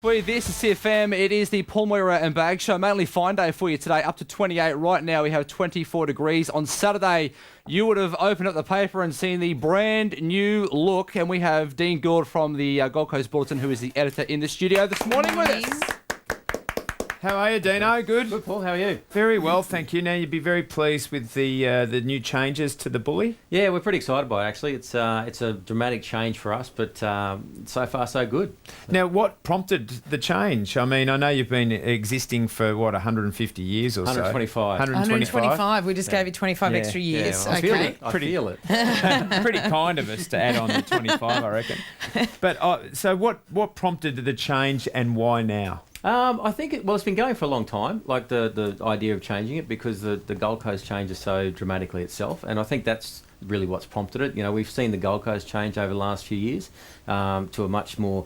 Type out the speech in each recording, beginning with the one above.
This is CFM. It is the Paul Moira and Bag Show. Mainly fine day for you today, up to 28. Right now we have 24 degrees. On Saturday, you would have opened up the paper and seen the brand new look. And we have Dean Gould from the Gold Coast Bulletin, who is the editor, in the studio this morning with us. How are you, Dino? Good? Good, Paul. How are you? Very well, thank you. Now, you'd be very pleased with the new changes to the Bully? Yeah, we're pretty excited by it, actually. It's a dramatic change for us, but so far, so good. Now, what prompted the change? I mean, I know you've been existing for, 150 years or 125. 125. We just gave you 25 extra years. I feel it. I feel it. Pretty kind of us to add on the 25, I reckon. But so what prompted the change and why now? I think it's been going for a long time, like the idea of changing it, because the Gold Coast changes so dramatically itself, and I think that's really what's prompted it. You know, we've seen the Gold Coast change over the last few years to a much more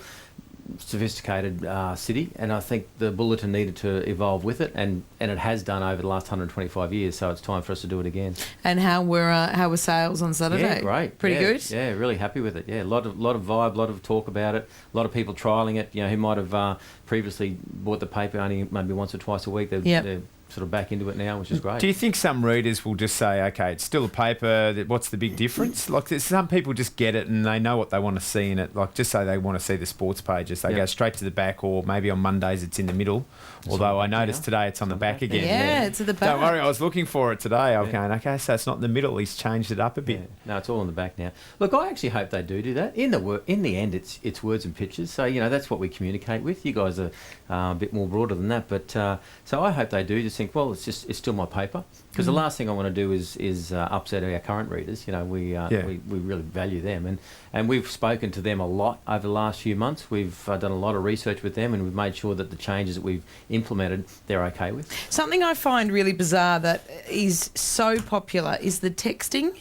sophisticated city, and I think the Bulletin needed to evolve with it, and it has done over the last 125 years, so it's time for us to do it again. And how were sales on Saturday? Yeah, great. Pretty good? Yeah, really happy with it. Yeah, a lot of vibe, a lot of talk about it, a lot of people trialling it, who might have previously bought the paper only maybe once or twice a week. They're sort of back into it now, which is great. Do you think some readers will just say, okay, it's still a paper, what's the big difference? Like, some people just get it and they know what they want to see in it. Like, just say they want to see the sports pages, they go straight to the back, or maybe on Mondays it's in the middle. Although I noticed today it's on the back again. Yeah, it's at the back. Don't worry, I was looking for it today. I was going, okay, so it's not in the middle. He's changed it up a bit. Yeah. No, it's all in the back now. Look, I actually hope they do that. In the end, it's words and pictures. So that's what we communicate with. You guys are a bit more broader than that, but so I hope they do just think, well, it's still my paper, because the last thing I want to do is upset our current readers. We really value them, and we've spoken to them a lot over the last few months. We've done a lot of research with them, and we've made sure that the changes that we've implemented they're okay with. Something I find really bizarre that is so popular is the texting.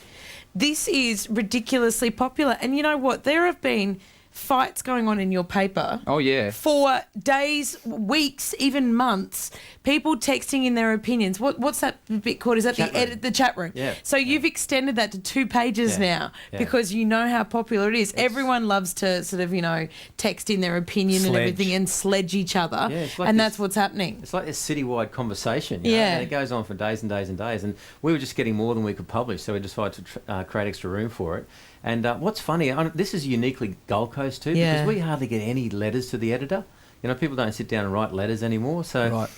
This is ridiculously popular, and you know what? There have been fights going on in your paper. Oh, yeah. For days, weeks, even months. People texting in their opinions. What's that bit called? Is that the chat room? Yeah. So you've extended that to 2 pages now because you know how popular it is. Everyone loves to sort of, text in their opinion and everything and sledge each other. Yeah, and that's what's happening. It's like this citywide conversation. And it goes on for days and days and days. And we were just getting more than we could publish, so we decided to create extra room for it. And what's funny, this is uniquely Gold Coast too, because we hardly get any letters to the editor. People don't sit down and write letters anymore. So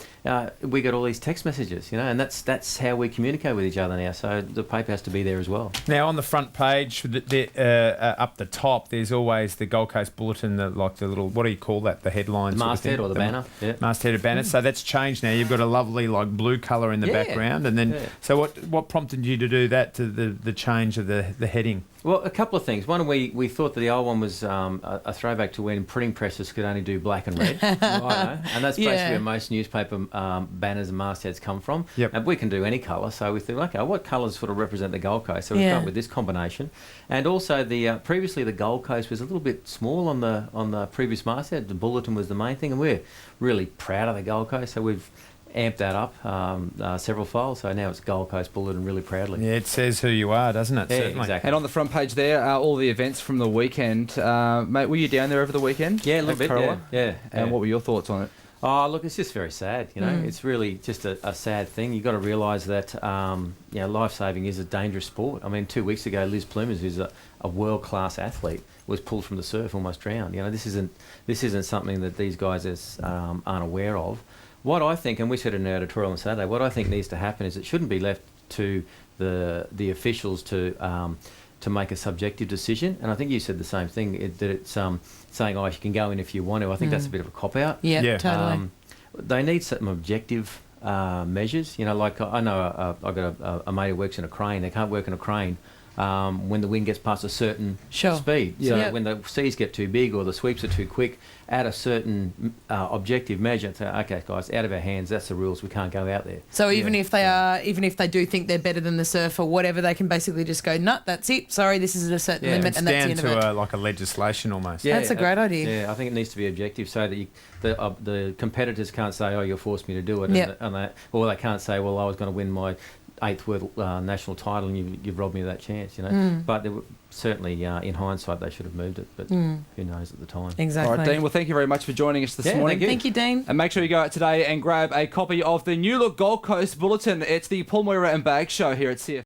we get all these text messages, and that's how we communicate with each other now. So the paper has to be there as well. Now, on the front page, up the top, there's always the Gold Coast Bulletin, the little, what do you call that, the headlines? The masthead or the banner. Masthead or banner. So that's changed now. You've got a lovely blue colour in the background. And then, so what prompted you to do that, to the change of the heading? Well, a couple of things. One, we thought that the old one was a throwback to when printing presses could only do black and red. And that's basically where most newspaper banners and mastheads come from. Yep. And we can do any colour. So we thought, okay, what colours sort of represent the Gold Coast? So we start with this combination. And also, previously the Gold Coast was a little bit small on the previous masthead. The Bulletin was the main thing, and we're really proud of the Gold Coast. So we've amped that up several folds, so now it's Gold Coast Bulletin really proudly. Yeah, it says who you are, doesn't it? Yeah, certainly. Exactly. And on the front page there are all the events from the weekend. Mate, were you down there over the weekend? Yeah, a little bit, yeah. And what were your thoughts on it? Oh, look, it's just very sad, It's really just a sad thing. You've got to realise that, life-saving is a dangerous sport. I mean, 2 weeks ago, Liz Plumers, who's a world-class athlete, was pulled from the surf, almost drowned. This isn't something that these guys aren't aware of. What I think, and we said in our editorial on Saturday, what I think needs to happen is it shouldn't be left to the officials to make a subjective decision. And I think you said the same thing, that it's saying, you can go in if you want to. I think that's a bit of a cop-out. Yeah, totally. They need some objective measures. Like I know I've got a mate who works in a crane. They can't work in a crane when the wind gets past a certain speed. So when the seas get too big or the sweeps are too quick, at a certain objective measure, say, okay, guys, out of our hands, that's the rules. We can't go out there. So even if they do think they're better than the surf or whatever, they can basically just go, no, that's it. Sorry, this is a certain limit, and that's the end of it. Down to like a legislation almost. Yeah, that's a great idea. Yeah, I think it needs to be objective so that the competitors can't say, oh, you forced me to do it, or they can't say, well, I was going to win my eighth world national title, and you've robbed me of that chance, you know. But there were, certainly, in hindsight, they should have moved it, but who knows at the time. Exactly. All right, Dean, well, thank you very much for joining us this morning. Thank you, Dean. And make sure you go out today and grab a copy of the new look Gold Coast Bulletin. It's the Paul Moira and Bag Show here at CF.